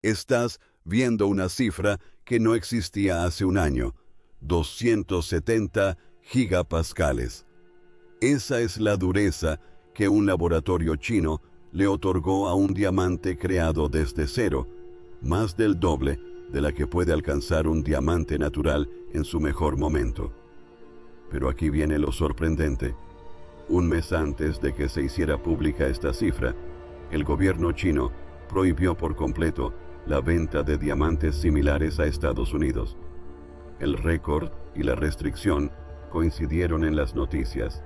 Estás viendo una cifra que no existía hace un año: 270 gigapascales. Esa es la dureza que un laboratorio chino le otorgó a un diamante creado desde cero, más del doble de la que puede alcanzar un diamante natural en su mejor momento. Pero aquí viene lo sorprendente. Un mes antes de que se hiciera pública esta cifra, el gobierno chino prohibió por completo la venta de diamantes similares a Estados Unidos. El récord y la restricción coincidieron en las noticias.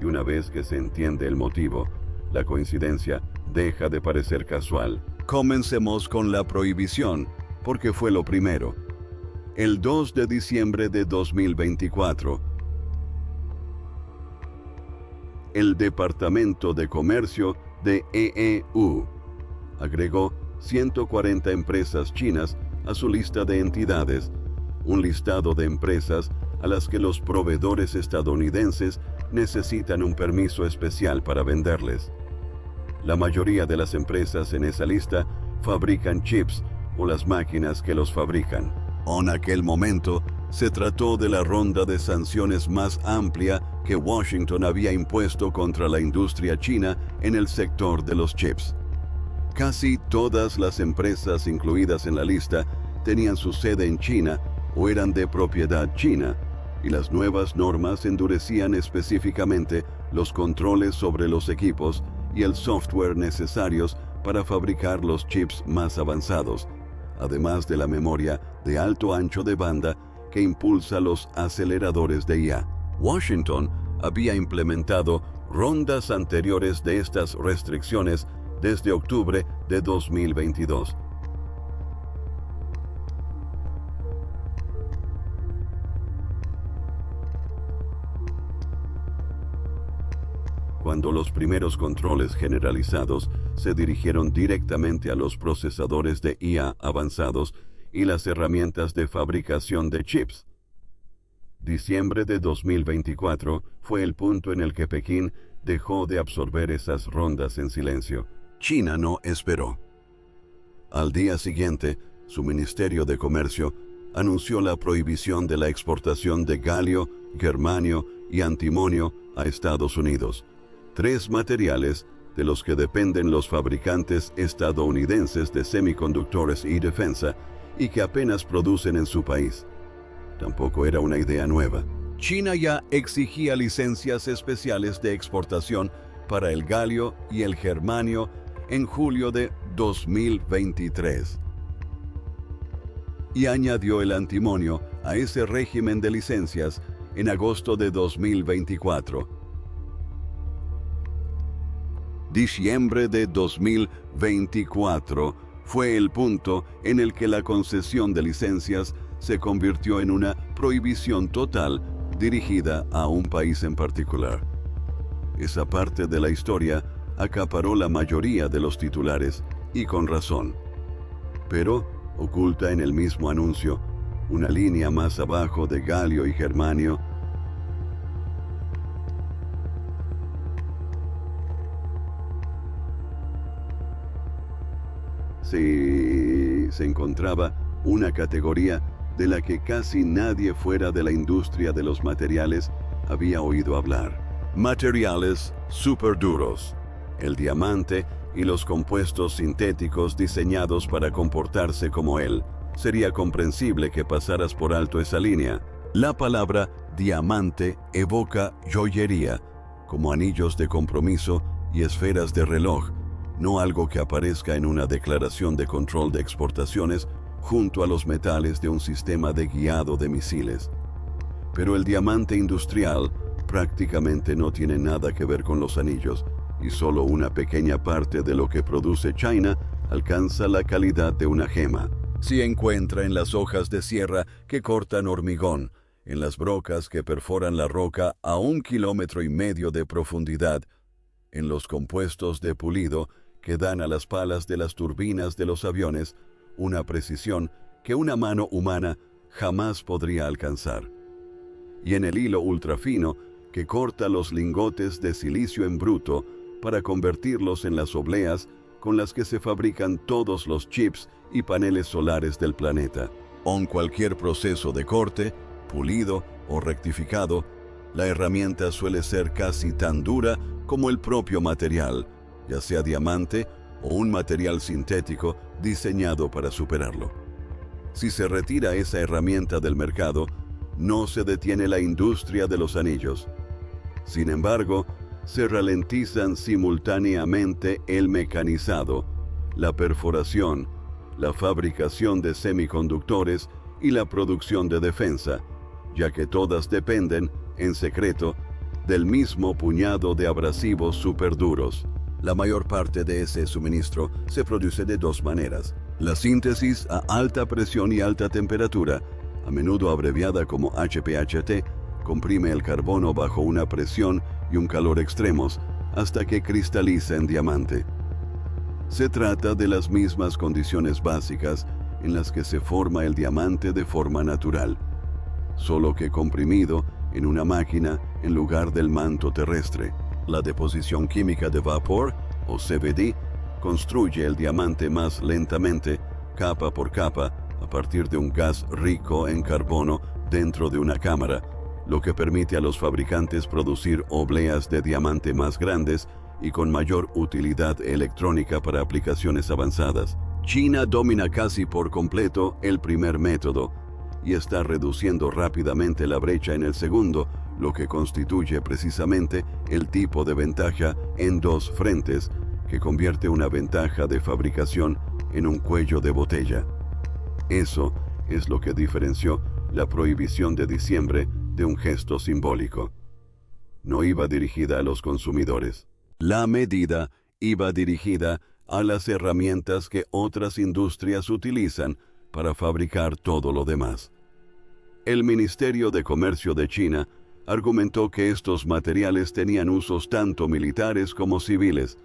Y una vez que se entiende el motivo, la coincidencia deja de parecer casual. Comencemos con la prohibición, porque fue lo primero. El 2 de diciembre de 2024, el Departamento de Comercio de EU agregó 140 empresas chinas a su lista de entidades, un listado de empresas a las que los proveedores estadounidenses necesitan un permiso especial para venderles. La mayoría de las empresas en esa lista fabrican chips o las máquinas que los fabrican. En aquel momento, se trató de la ronda de sanciones más amplia que Washington había impuesto contra la industria china en el sector de los chips. Casi todas las empresas incluidas en la lista tenían su sede en China o eran de propiedad china, y las nuevas normas endurecían específicamente los controles sobre los equipos y el software necesarios para fabricar los chips más avanzados, además de la memoria de alto ancho de banda que impulsa los aceleradores de IA. Washington había implementado rondas anteriores de estas restricciones desde octubre de 2022. Cuando los primeros controles generalizados se dirigieron directamente a los procesadores de IA avanzados y las herramientas de fabricación de chips. Diciembre de 2024 fue el punto en el que Pekín dejó de absorber esas rondas en silencio. China no esperó. Al día siguiente, su Ministerio de Comercio anunció la prohibición de la exportación de galio, germanio y antimonio a Estados Unidos, tres materiales de los que dependen los fabricantes estadounidenses de semiconductores y defensa y que apenas producen en su país. Tampoco era una idea nueva. China ya exigía licencias especiales de exportación para el galio y el germanio en julio de 2023. Y añadió el antimonio a ese régimen de licencias en agosto de 2024. Diciembre de 2024 fue el punto en el que la concesión de licencias se convirtió en una prohibición total dirigida a un país en particular. Esa parte de la historia acaparó la mayoría de los titulares, y con razón. Pero oculta en el mismo anuncio, una línea más abajo de galio y germanio, se encontraba una categoría de la que casi nadie fuera de la industria de los materiales había oído hablar. Materiales superduros. El diamante y los compuestos sintéticos diseñados para comportarse como él. Sería comprensible que pasaras por alto esa línea. La palabra diamante evoca joyería, como anillos de compromiso y esferas de reloj, no algo que aparezca en una declaración de control de exportaciones junto a los metales de un sistema de guiado de misiles. Pero el diamante industrial prácticamente no tiene nada que ver con los anillos, y solo una pequeña parte de lo que produce China alcanza la calidad de una gema. Se encuentra en las hojas de sierra que cortan hormigón, en las brocas que perforan la roca a 1,5 kilómetros de profundidad, en los compuestos de pulido que dan a las palas de las turbinas de los aviones una precisión que una mano humana jamás podría alcanzar. Y en el hilo ultrafino que corta los lingotes de silicio en bruto para convertirlos en las obleas con las que se fabrican todos los chips y paneles solares del planeta. En cualquier proceso de corte, pulido o rectificado, la herramienta suele ser casi tan dura como el propio material, ya sea diamante o un material sintético diseñado para superarlo. Si se retira esa herramienta del mercado, no se detiene la industria de los anillos. Sin embargo, se ralentizan simultáneamente el mecanizado, la perforación, la fabricación de semiconductores y la producción de defensa, ya que todas dependen, en secreto, del mismo puñado de abrasivos superduros. La mayor parte de ese suministro se produce de dos maneras: la síntesis a alta presión y alta temperatura, a menudo abreviada como HPHT, comprime el carbono bajo una presión y un calor extremos hasta que cristaliza en diamante. Se trata de las mismas condiciones básicas en las que se forma el diamante de forma natural, solo que comprimido en una máquina en lugar del manto terrestre. La deposición química de vapor, o CVD, construye el diamante más lentamente, capa por capa, a partir de un gas rico en carbono dentro de una cámara, lo que permite a los fabricantes producir obleas de diamante más grandes y con mayor utilidad electrónica para aplicaciones avanzadas. China domina casi por completo el primer método y está reduciendo rápidamente la brecha en el segundo, lo que constituye precisamente el tipo de ventaja en dos frentes, que convierte una ventaja de fabricación en un cuello de botella. Eso es lo que diferenció la prohibición de diciembre de un gesto simbólico. No iba dirigida a los consumidores. La medida iba dirigida a las herramientas que otras industrias utilizan para fabricar todo lo demás. El Ministerio de Comercio de China argumentó que estos materiales tenían usos tanto militares como civiles.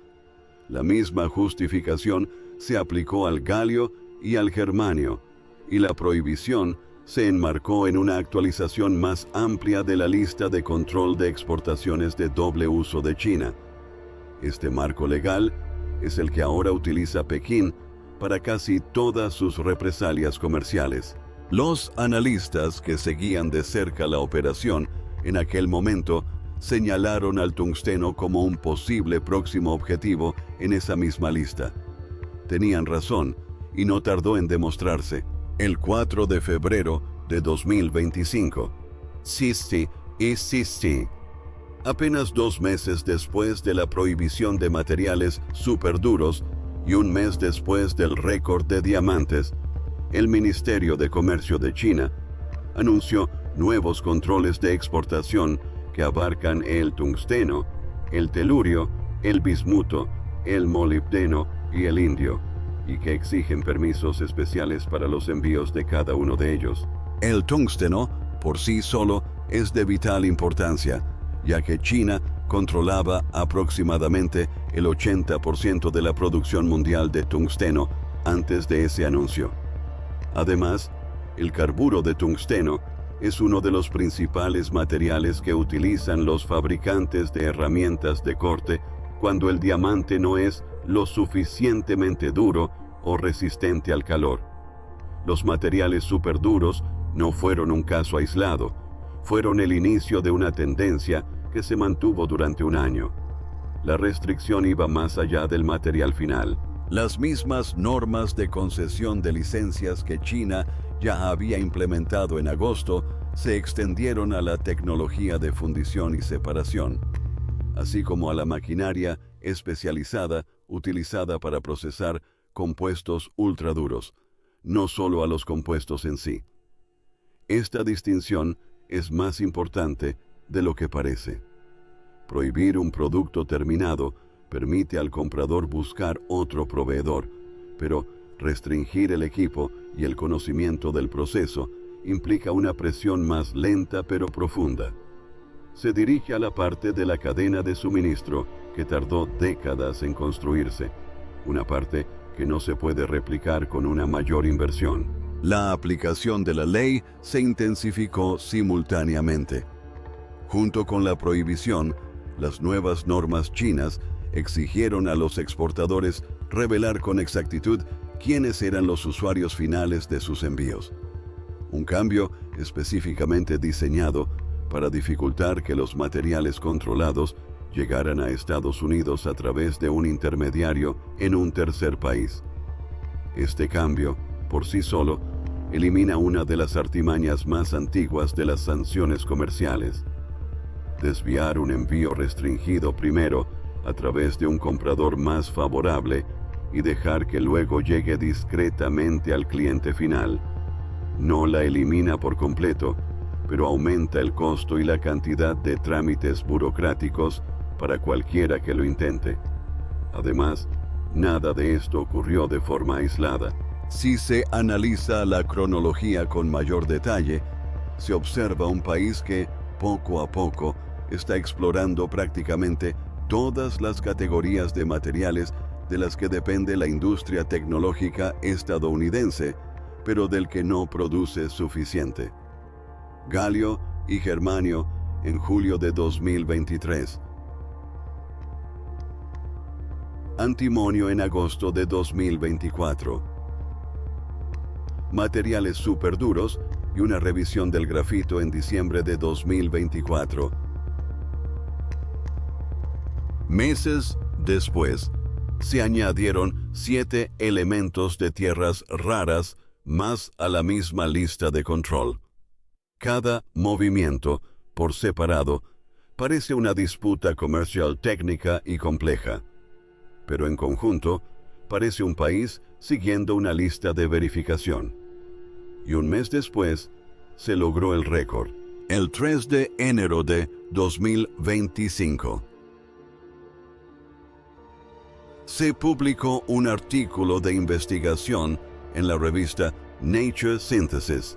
La misma justificación se aplicó al galio y al germanio, y la prohibición se enmarcó en una actualización más amplia de la lista de control de exportaciones de doble uso de China. Este marco legal es el que ahora utiliza Pekín para casi todas sus represalias comerciales. Los analistas que seguían de cerca la operación en aquel momento señalaron al tungsteno como un posible próximo objetivo en esa misma lista. Tenían razón, y no tardó en demostrarse. El 4 de febrero de 2025. Sí. Apenas 2 meses después de la prohibición de materiales superduros y un mes después del récord de diamantes, el Ministerio de Comercio de China anunció nuevos controles de exportación que abarcan el tungsteno, el telurio, el bismuto, el molibdeno y el indio, y que exigen permisos especiales para los envíos de cada uno de ellos. El tungsteno, por sí solo, es de vital importancia, ya que China controlaba aproximadamente el 80% de la producción mundial de tungsteno antes de ese anuncio. Además, el carburo de tungsteno es uno de los principales materiales que utilizan los fabricantes de herramientas de corte cuando el diamante no es lo suficientemente duro o resistente al calor. Los materiales superduros no fueron un caso aislado, fueron el inicio de una tendencia que se mantuvo durante un año. La restricción iba más allá del material final. Las mismas normas de concesión de licencias que China ya había implementado en agosto se extendieron a la tecnología de fundición y separación, así como a la maquinaria especializada utilizada para procesar compuestos ultraduros, no solo a los compuestos en sí. Esta distinción es más importante de lo que parece. Prohibir un producto terminado permite al comprador buscar otro proveedor, pero restringir el equipo y el conocimiento del proceso implica una presión más lenta pero profunda. Se dirige a la parte de la cadena de suministro que tardó décadas en construirse, una parte que no se puede replicar con una mayor inversión. La aplicación de la ley se intensificó simultáneamente. Junto con la prohibición, las nuevas normas chinas exigieron a los exportadores revelar con exactitud quiénes eran los usuarios finales de sus envíos. Un cambio específicamente diseñado para dificultar que los materiales controlados llegaran a Estados Unidos a través de un intermediario en un tercer país. Este cambio, por sí solo, elimina una de las artimañas más antiguas de las sanciones comerciales: desviar un envío restringido primero a través de un comprador más favorable y dejar que luego llegue discretamente al cliente final. No la elimina por completo, pero aumenta el costo y la cantidad de trámites burocráticos para cualquiera que lo intente. Además, nada de esto ocurrió de forma aislada. Si se analiza la cronología con mayor detalle, se observa un país que, poco a poco, está explorando prácticamente todas las categorías de materiales de las que depende la industria tecnológica estadounidense, pero del que no produce suficiente. Galio y germanio en julio de 2023. Antimonio en agosto de 2024. Materiales superduros y una revisión del grafito en diciembre de 2024. Meses después, se añadieron 7 elementos de tierras raras más a la misma lista de control. Cada movimiento, por separado, parece una disputa comercial técnica y compleja, pero en conjunto parece un país siguiendo una lista de verificación. Y un mes después, se logró el récord, el 3 de enero de 2025. Se publicó un artículo de investigación en la revista Nature Synthesis.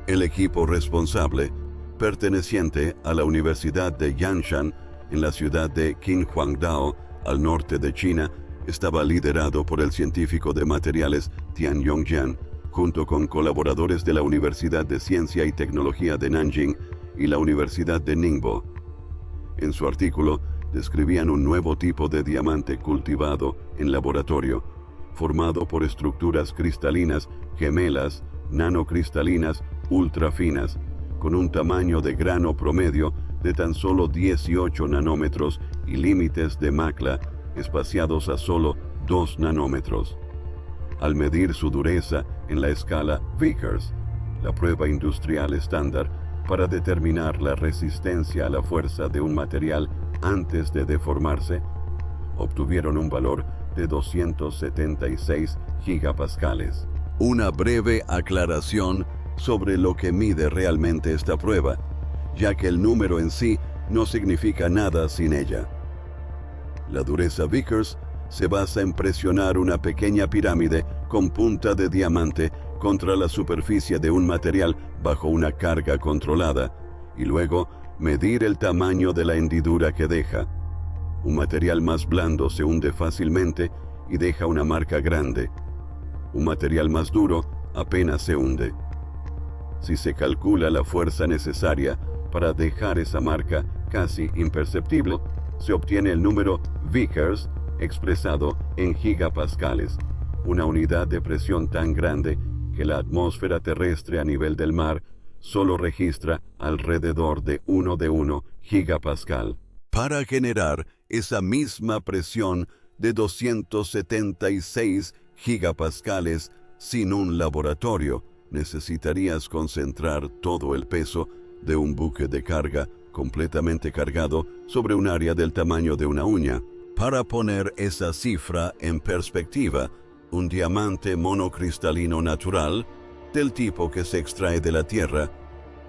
El equipo responsable, perteneciente a la Universidad de Yanshan en la ciudad de Qinhuangdao, al norte de China, estaba liderado por el científico de materiales Tian Yongjian, junto con colaboradores de la Universidad de Ciencia y Tecnología de Nanjing y la Universidad de Ningbo. En su artículo, describían un nuevo tipo de diamante cultivado en laboratorio, formado por estructuras cristalinas gemelas, nanocristalinas, ultrafinas, con un tamaño de grano promedio de tan solo 18 nanómetros y límites de macla espaciados a solo 2 nanómetros. Al medir su dureza en la escala Vickers, la prueba industrial estándar para determinar la resistencia a la fuerza de un material antes de deformarse, obtuvieron un valor de 276 gigapascales. Una breve aclaración sobre lo que mide realmente esta prueba, ya que el número en sí no significa nada sin ella. La dureza Vickers se basa en presionar una pequeña pirámide con punta de diamante contra la superficie de un material bajo una carga controlada y luego medir el tamaño de la hendidura que deja. Un material más blando se hunde fácilmente y deja una marca grande. Un material más duro apenas se hunde. Si se calcula la fuerza necesaria para dejar esa marca casi imperceptible, se obtiene el número Vickers expresado en gigapascales, una unidad de presión tan grande que la atmósfera terrestre a nivel del mar solo registra alrededor de 1 gigapascal. Para generar esa misma presión de 276 gigapascales sin un laboratorio, necesitarías concentrar todo el peso de un buque de carga completamente cargado sobre un área del tamaño de una uña. Para poner esa cifra en perspectiva, un diamante monocristalino natural, del tipo que se extrae de la Tierra,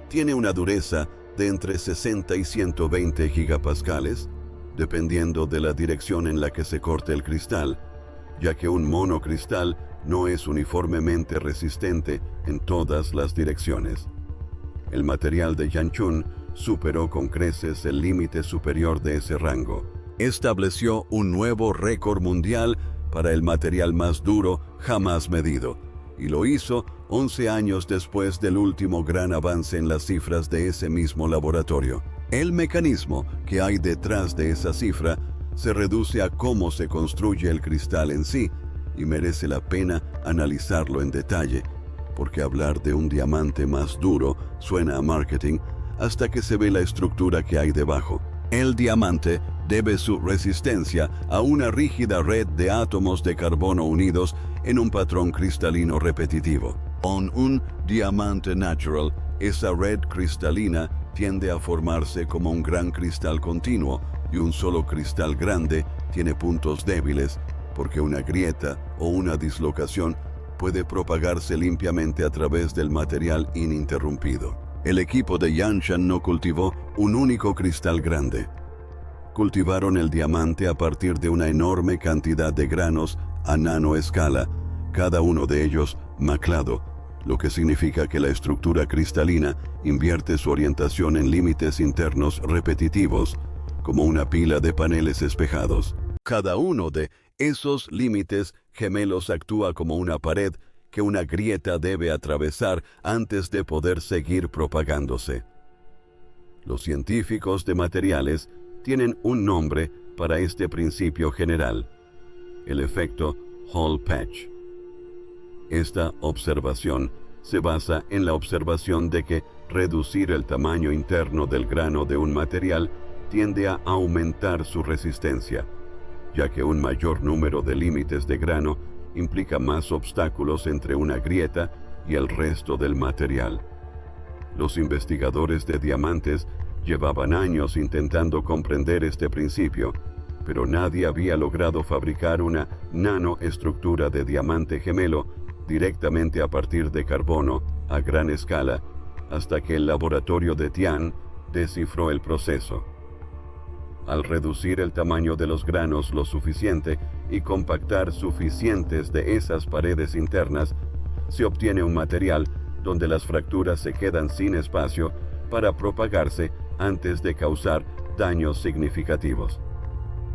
tiene una dureza de entre 60 y 120 gigapascales, dependiendo de la dirección en la que se corte el cristal, ya que un monocristal no es uniformemente resistente en todas las direcciones. El material de Yanchun superó con creces el límite superior de ese rango. Estableció un nuevo récord mundial para el material más duro jamás medido, y lo hizo 11 años después del último gran avance en las cifras de ese mismo laboratorio. El mecanismo que hay detrás de esa cifra se reduce a cómo se construye el cristal en sí, y merece la pena analizarlo en detalle, porque hablar de un diamante más duro suena a marketing hasta que se ve la estructura que hay debajo. El diamante debe su resistencia a una rígida red de átomos de carbono unidos en un patrón cristalino repetitivo. Con un diamante natural, esa red cristalina tiende a formarse como un gran cristal continuo, y un solo cristal grande tiene puntos débiles, porque una grieta o una dislocación puede propagarse limpiamente a través del material ininterrumpido. El equipo de Yanshan no cultivó un único cristal grande. Cultivaron el diamante a partir de una enorme cantidad de granos a nanoescala, cada uno de ellos maclado, lo que significa que la estructura cristalina invierte su orientación en límites internos repetitivos, como una pila de paneles espejados. Cada uno de esos límites gemelos actúa como una pared que una grieta debe atravesar antes de poder seguir propagándose. Los científicos de materiales tienen un nombre para este principio general: el efecto Hall-Petch. Esta observación se basa en la observación de que reducir el tamaño interno del grano de un material tiende a aumentar su resistencia, ya que un mayor número de límites de grano implica más obstáculos entre una grieta y el resto del material. Los investigadores de diamantes llevaban años intentando comprender este principio, pero nadie había logrado fabricar una nanoestructura de diamante gemelo directamente a partir de carbono a gran escala, hasta que el laboratorio de Tian descifró el proceso. Al reducir el tamaño de los granos lo suficiente y compactar suficientes de esas paredes internas, se obtiene un material donde las fracturas se quedan sin espacio para propagarse antes de causar daños significativos.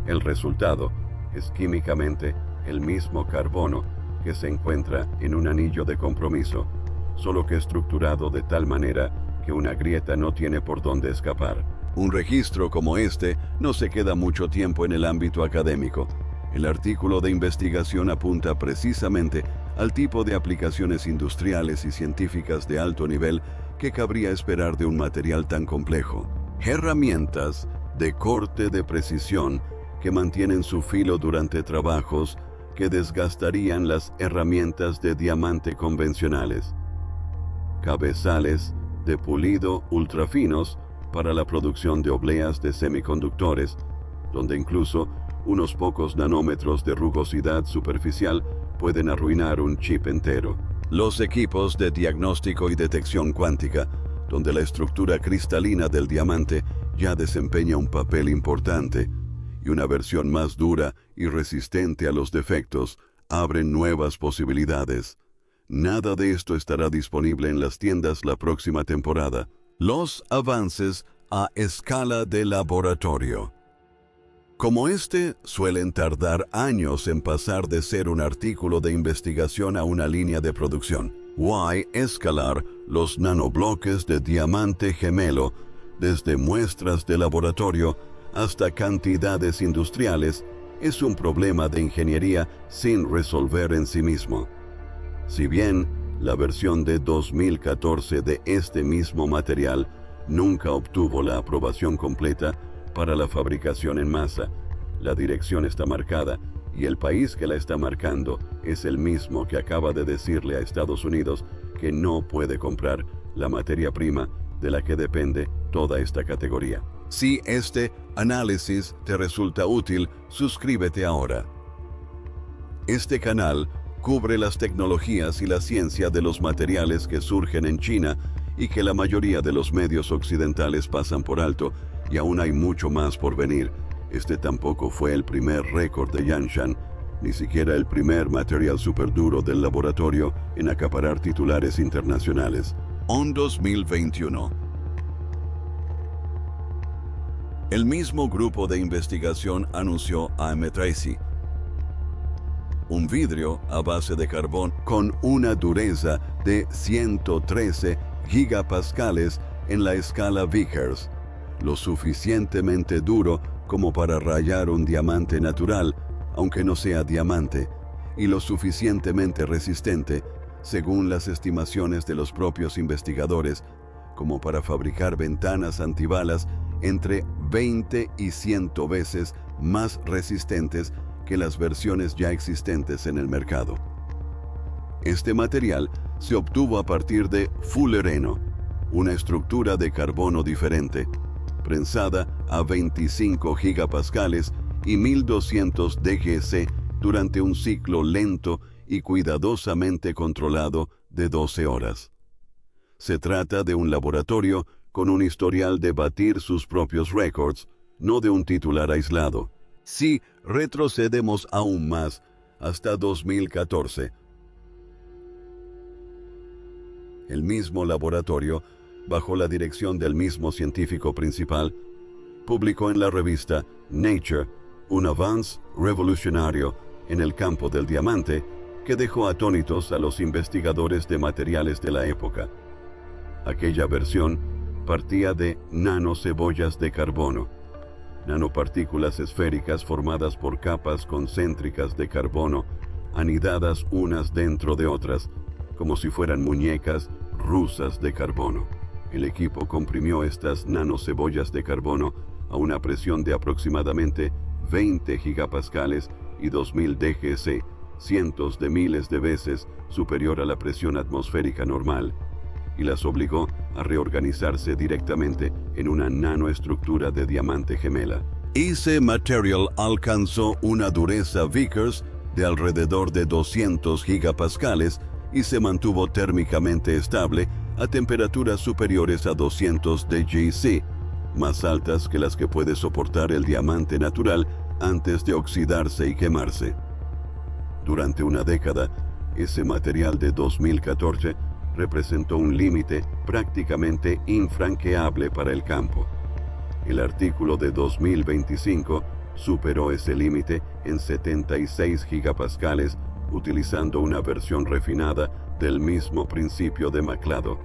El resultado es químicamente el mismo carbono que se encuentra en un anillo de compromiso, solo que estructurado de tal manera que una grieta no tiene por dónde escapar. Un registro como este no se queda mucho tiempo en el ámbito académico. El artículo de investigación apunta precisamente al tipo de aplicaciones industriales y científicas de alto nivel que cabría esperar de un material tan complejo. Herramientas de corte de precisión que mantienen su filo durante trabajos que desgastarían las herramientas de diamante convencionales. Cabezales de pulido ultrafinos para la producción de obleas de semiconductores, donde incluso unos pocos nanómetros de rugosidad superficial pueden arruinar un chip entero. Los equipos de diagnóstico y detección cuántica, donde la estructura cristalina del diamante ya desempeña un papel importante, y una versión más dura y resistente a los defectos, abren nuevas posibilidades. Nada de esto estará disponible en las tiendas la próxima temporada. Los avances a escala de laboratorio. Como este, suelen tardar años en pasar de ser un artículo de investigación a una línea de producción. Escalar los nanobloques de diamante gemelo desde muestras de laboratorio hasta cantidades industriales es un problema de ingeniería sin resolver en sí mismo. Si bien la versión de 2014 de este mismo material nunca obtuvo la aprobación completa para la fabricación en masa, la dirección está marcada y el país que la está marcando es el mismo que acaba de decirle a Estados Unidos que no puede comprar la materia prima de la que depende toda esta categoría. Si este análisis te resulta útil, suscríbete ahora. Este canal cubre las tecnologías y la ciencia de los materiales que surgen en China y que la mayoría de los medios occidentales pasan por alto, y aún hay mucho más por venir. Este tampoco fue el primer récord de Yanshan, ni siquiera el primer material superduro del laboratorio en acaparar titulares internacionales. En 2021, el mismo grupo de investigación anunció AM Tracy, un vidrio a base de carbón con una dureza de 113 gigapascales en la escala Vickers, lo suficientemente duro como para rayar un diamante natural, aunque no sea diamante, y lo suficientemente resistente, según las estimaciones de los propios investigadores, como para fabricar ventanas antibalas entre 20 y 100 veces más resistentes que las versiones ya existentes en el mercado. Este material se obtuvo a partir de fullereno, una estructura de carbono diferente, prensada a 25 gigapascales y 1200 DGC durante un ciclo lento y cuidadosamente controlado de 12 horas. Se trata de un laboratorio con un historial de batir sus propios récords, no de un titular aislado. Si retrocedemos aún más, hasta 2014, el mismo laboratorio, bajo la dirección del mismo científico principal, publicó en la revista Nature un avance revolucionario en el campo del diamante que dejó atónitos a los investigadores de materiales de la época. Aquella versión partía de nanocebollas de carbono, nanopartículas esféricas formadas por capas concéntricas de carbono, anidadas unas dentro de otras, como si fueran muñecas rusas de carbono. El equipo comprimió estas nanocebollas de carbono a una presión de aproximadamente 20 gigapascales y 2000 DGC, cientos de miles de veces superior a la presión atmosférica normal, y las obligó a reorganizarse directamente en una nanoestructura de diamante gemela. Ese material alcanzó una dureza Vickers de alrededor de 200 gigapascales y se mantuvo térmicamente estable a temperaturas superiores a 200 DGC, más altas que las que puede soportar el diamante natural antes de oxidarse y quemarse. Durante una década, ese material de 2014 representó un límite prácticamente infranqueable para el campo. El artículo de 2025 superó ese límite en 76 gigapascales utilizando una versión refinada del mismo principio de maclado,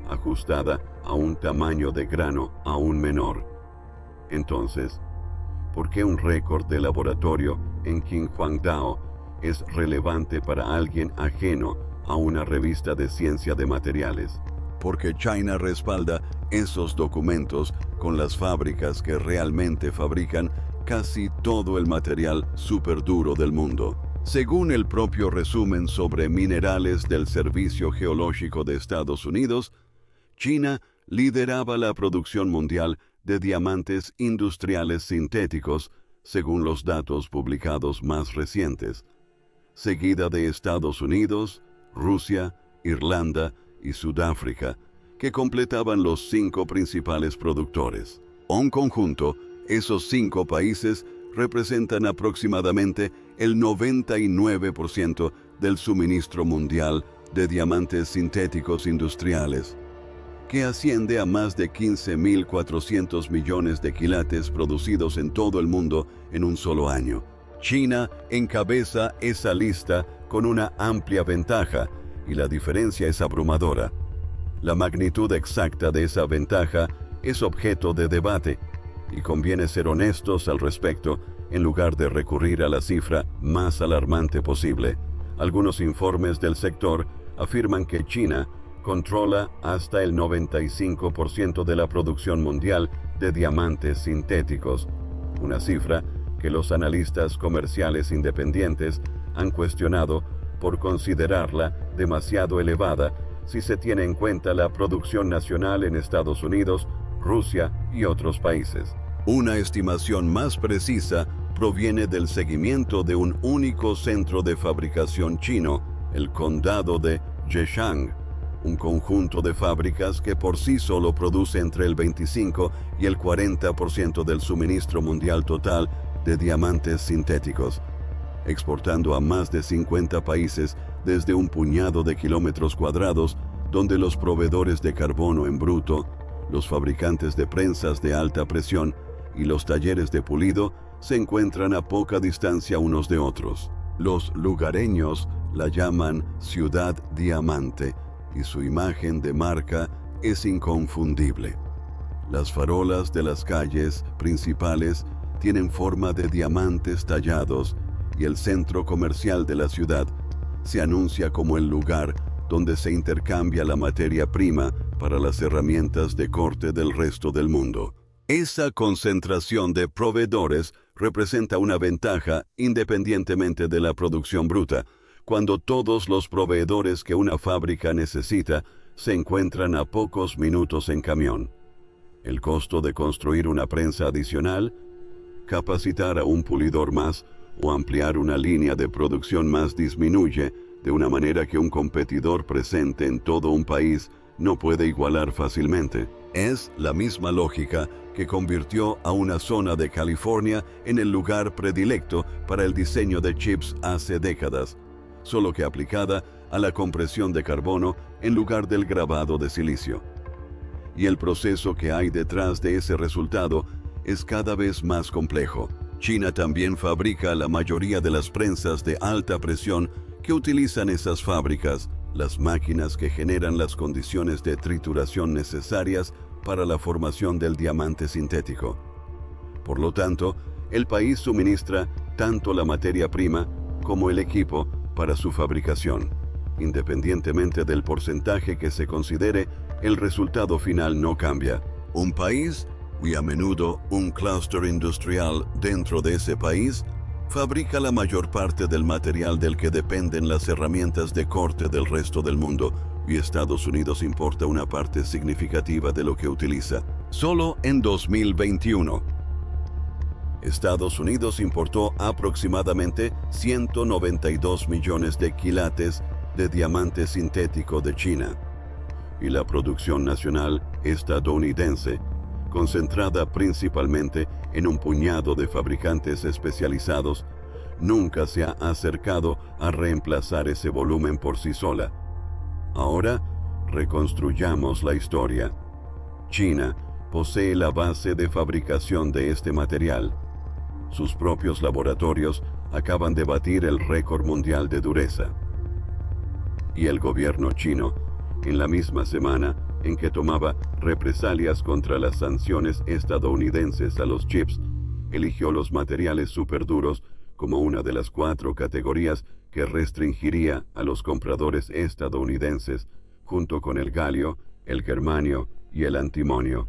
ajustada a un tamaño de grano aún menor. Entonces, ¿por qué un récord de laboratorio en Qinhuangdao es relevante para alguien ajeno a una revista de ciencia de materiales? Porque China respalda esos documentos con las fábricas que realmente fabrican casi todo el material superduro del mundo. Según el propio resumen sobre minerales del Servicio Geológico de Estados Unidos, China lideraba la producción mundial de diamantes industriales sintéticos, según los datos publicados más recientes, seguida de Estados Unidos, Rusia, Irlanda y Sudáfrica, que completaban los 5 principales productores. En conjunto, esos 5 países representan aproximadamente el 99% del suministro mundial de diamantes sintéticos industriales, que asciende a más de 15.400 millones de quilates producidos en todo el mundo en un solo año. China encabeza esa lista con una amplia ventaja, y la diferencia es abrumadora. La magnitud exacta de esa ventaja es objeto de debate, y conviene ser honestos al respecto en lugar de recurrir a la cifra más alarmante posible. Algunos informes del sector afirman que China controla hasta el 95% de la producción mundial de diamantes sintéticos, una cifra que los analistas comerciales independientes han cuestionado por considerarla demasiado elevada si se tiene en cuenta la producción nacional en Estados Unidos, Rusia y otros países. Una estimación más precisa proviene del seguimiento de un único centro de fabricación chino, el condado de Zhejiang, un conjunto de fábricas que por sí solo produce entre el 25 y el 40% del suministro mundial total de diamantes sintéticos, exportando a más de 50 países desde un puñado de kilómetros cuadrados, donde los proveedores de carbono en bruto, los fabricantes de prensas de alta presión y los talleres de pulido se encuentran a poca distancia unos de otros. Los lugareños la llaman Ciudad Diamante y su imagen de marca es inconfundible. Las farolas de las calles principales tienen forma de diamantes tallados y el centro comercial de la ciudad se anuncia como el lugar donde se intercambia la materia prima para las herramientas de corte del resto del mundo. Esa concentración de proveedores representa una ventaja independientemente de la producción bruta, cuando todos los proveedores que una fábrica necesita se encuentran a pocos minutos en camión. El costo de construir una prensa adicional, capacitar a un pulidor más o ampliar una línea de producción más disminuye de una manera que un competidor presente en todo un país no puede igualar fácilmente. Es la misma lógica que convirtió a una zona de California en el lugar predilecto para el diseño de chips hace décadas, solo que aplicada a la compresión de carbono en lugar del grabado de silicio. Y el proceso que hay detrás de ese resultado es cada vez más complejo. China también fabrica la mayoría de las prensas de alta presión que utilizan esas fábricas, las máquinas que generan las condiciones de trituración necesarias para la formación del diamante sintético. Por lo tanto, el país suministra tanto la materia prima como el equipo para su fabricación. Independientemente del porcentaje que se considere, el resultado final no cambia. Un país, y a menudo un clúster industrial dentro de ese país, fabrica la mayor parte del material del que dependen las herramientas de corte del resto del mundo, y Estados Unidos importa una parte significativa de lo que utiliza. Solo en 2021, Estados Unidos importó aproximadamente 192 millones de quilates de diamante sintético de China, y la producción nacional estadounidense, concentrada principalmente en un puñado de fabricantes especializados, nunca se ha acercado a reemplazar ese volumen por sí sola. Ahora, reconstruyamos la historia. China posee la base de fabricación de este material. Sus propios laboratorios acaban de batir el récord mundial de dureza. Y el gobierno chino, en la misma semana en que tomaba represalias contra las sanciones estadounidenses a los chips, eligió los materiales superduros como una de las 4 categorías que restringiría a los compradores estadounidenses, junto con el galio, el germanio y el antimonio.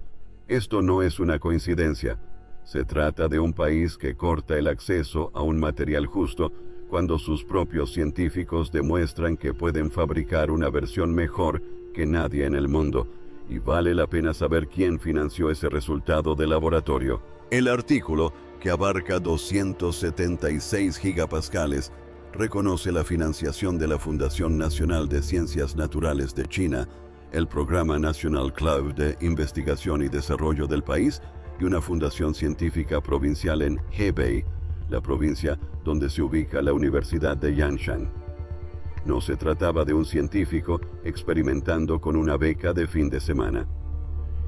Esto no es una coincidencia. Se trata de un país que corta el acceso a un material justo cuando sus propios científicos demuestran que pueden fabricar una versión mejor que nadie en el mundo, y vale la pena saber quién financió ese resultado de laboratorio. El artículo, que abarca 276 gigapascales, reconoce la financiación de la Fundación Nacional de Ciencias Naturales de China, el Programa National Club de Investigación y Desarrollo del país y una fundación científica provincial en Hebei, la provincia donde se ubica la Universidad de Yanshan. No se trataba de un científico experimentando con una beca de fin de semana.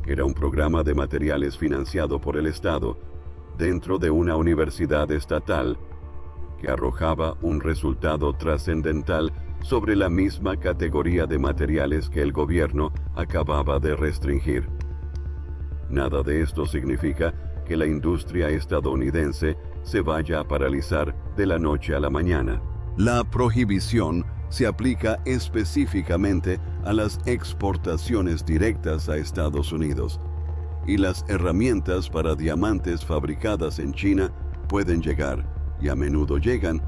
Era un programa de materiales financiado por el Estado, dentro de una universidad estatal, que arrojaba un resultado trascendental sobre la misma categoría de materiales que el gobierno acababa de restringir. Nada de esto significa que la industria estadounidense se vaya a paralizar de la noche a la mañana. La prohibición se aplica específicamente a las exportaciones directas a Estados Unidos, y las herramientas para diamantes fabricadas en China pueden llegar, y a menudo llegan,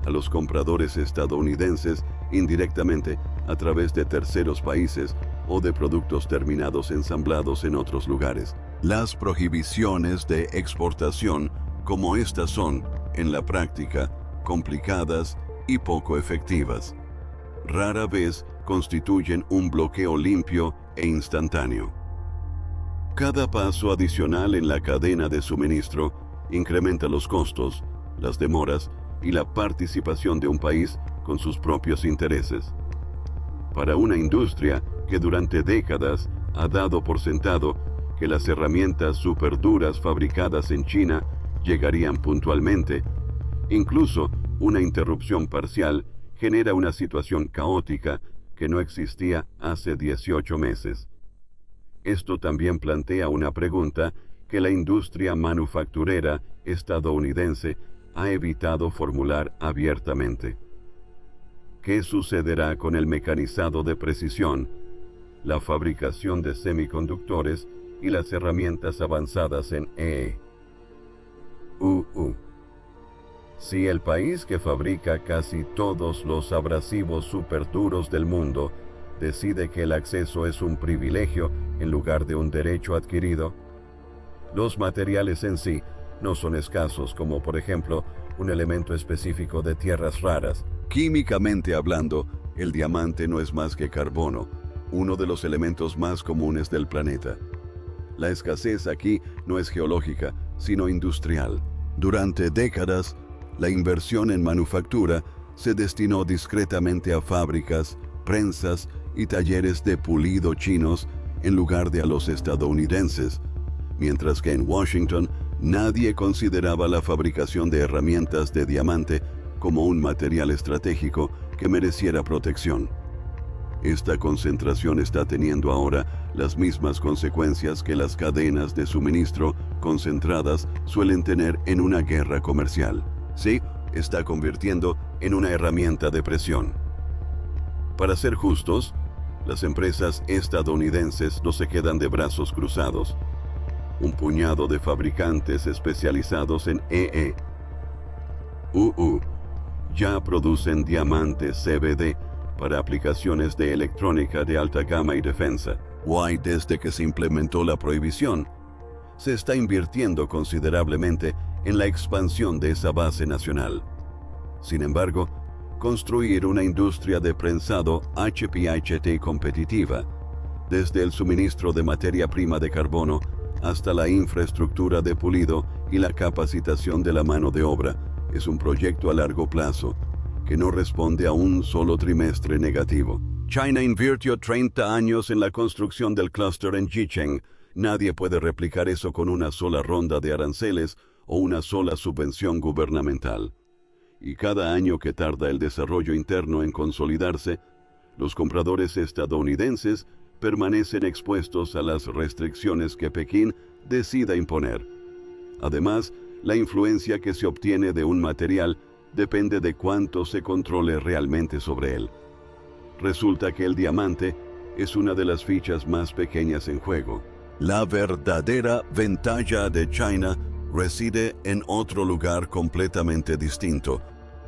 a los compradores estadounidenses indirectamente a través de terceros países o de productos terminados ensamblados en otros lugares. Las prohibiciones de exportación como estas son, en la práctica, complicadas y poco efectivas. Rara vez constituyen un bloqueo limpio e instantáneo. Cada paso adicional en la cadena de suministro incrementa los costos, las demoras y la participación de un país con sus propios intereses. Para una industria que durante décadas ha dado por sentado que las herramientas superduras fabricadas en China llegarían puntualmente, incluso una interrupción parcial genera una situación caótica que no existía hace 18 meses. Esto también plantea una pregunta que la industria manufacturera estadounidense ha evitado formular abiertamente. ¿Qué sucederá con el mecanizado de precisión, la fabricación de semiconductores y las herramientas avanzadas en Si el país que fabrica casi todos los abrasivos superduros del mundo decide que el acceso es un privilegio en lugar de un derecho adquirido, los materiales en sí no son escasos, como por ejemplo un elemento específico de tierras raras. Químicamente hablando, el diamante no es más que carbono, uno de los elementos más comunes del planeta. La escasez aquí no es geológica, sino industrial. Durante décadas, la inversión en manufactura se destinó discretamente a fábricas, prensas y talleres de pulido chinos en lugar de a los estadounidenses, mientras que en Washington nadie consideraba la fabricación de herramientas de diamante como un material estratégico que mereciera protección. Esta concentración está teniendo ahora las mismas consecuencias que las cadenas de suministro concentradas suelen tener en una guerra comercial. Sí, está convirtiendo en una herramienta de presión. Para ser justos, las empresas estadounidenses no se quedan de brazos cruzados. Un puñado de fabricantes especializados en ya producen diamantes CVD para aplicaciones de electrónica de alta gama y defensa. Desde que se implementó la prohibición, se está invirtiendo considerablemente en la expansión de esa base nacional. Sin embargo, construir una industria de prensado HPHT competitiva, desde el suministro de materia prima de carbono hasta la infraestructura de pulido y la capacitación de la mano de obra, es un proyecto a largo plazo que no responde a un solo trimestre negativo. China invirtió 30 años en la construcción del clúster en Jicheng. Nadie puede replicar eso con una sola ronda de aranceles o una sola subvención gubernamental. Y cada año que tarda el desarrollo interno en consolidarse, los compradores estadounidenses permanecen expuestos a las restricciones que Pekín decida imponer. Además, la influencia que se obtiene de un material depende de cuánto se controle realmente sobre él. Resulta que el diamante es una de las fichas más pequeñas en juego. La verdadera ventaja de China reside en otro lugar completamente distinto,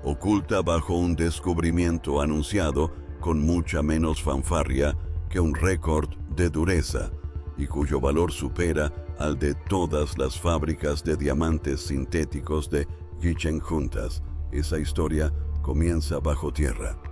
oculta bajo un descubrimiento anunciado con mucha menos fanfarria que un récord de dureza, y cuyo valor supera al de todas las fábricas de diamantes sintéticos de Jicheng juntas. Esa historia comienza bajo tierra.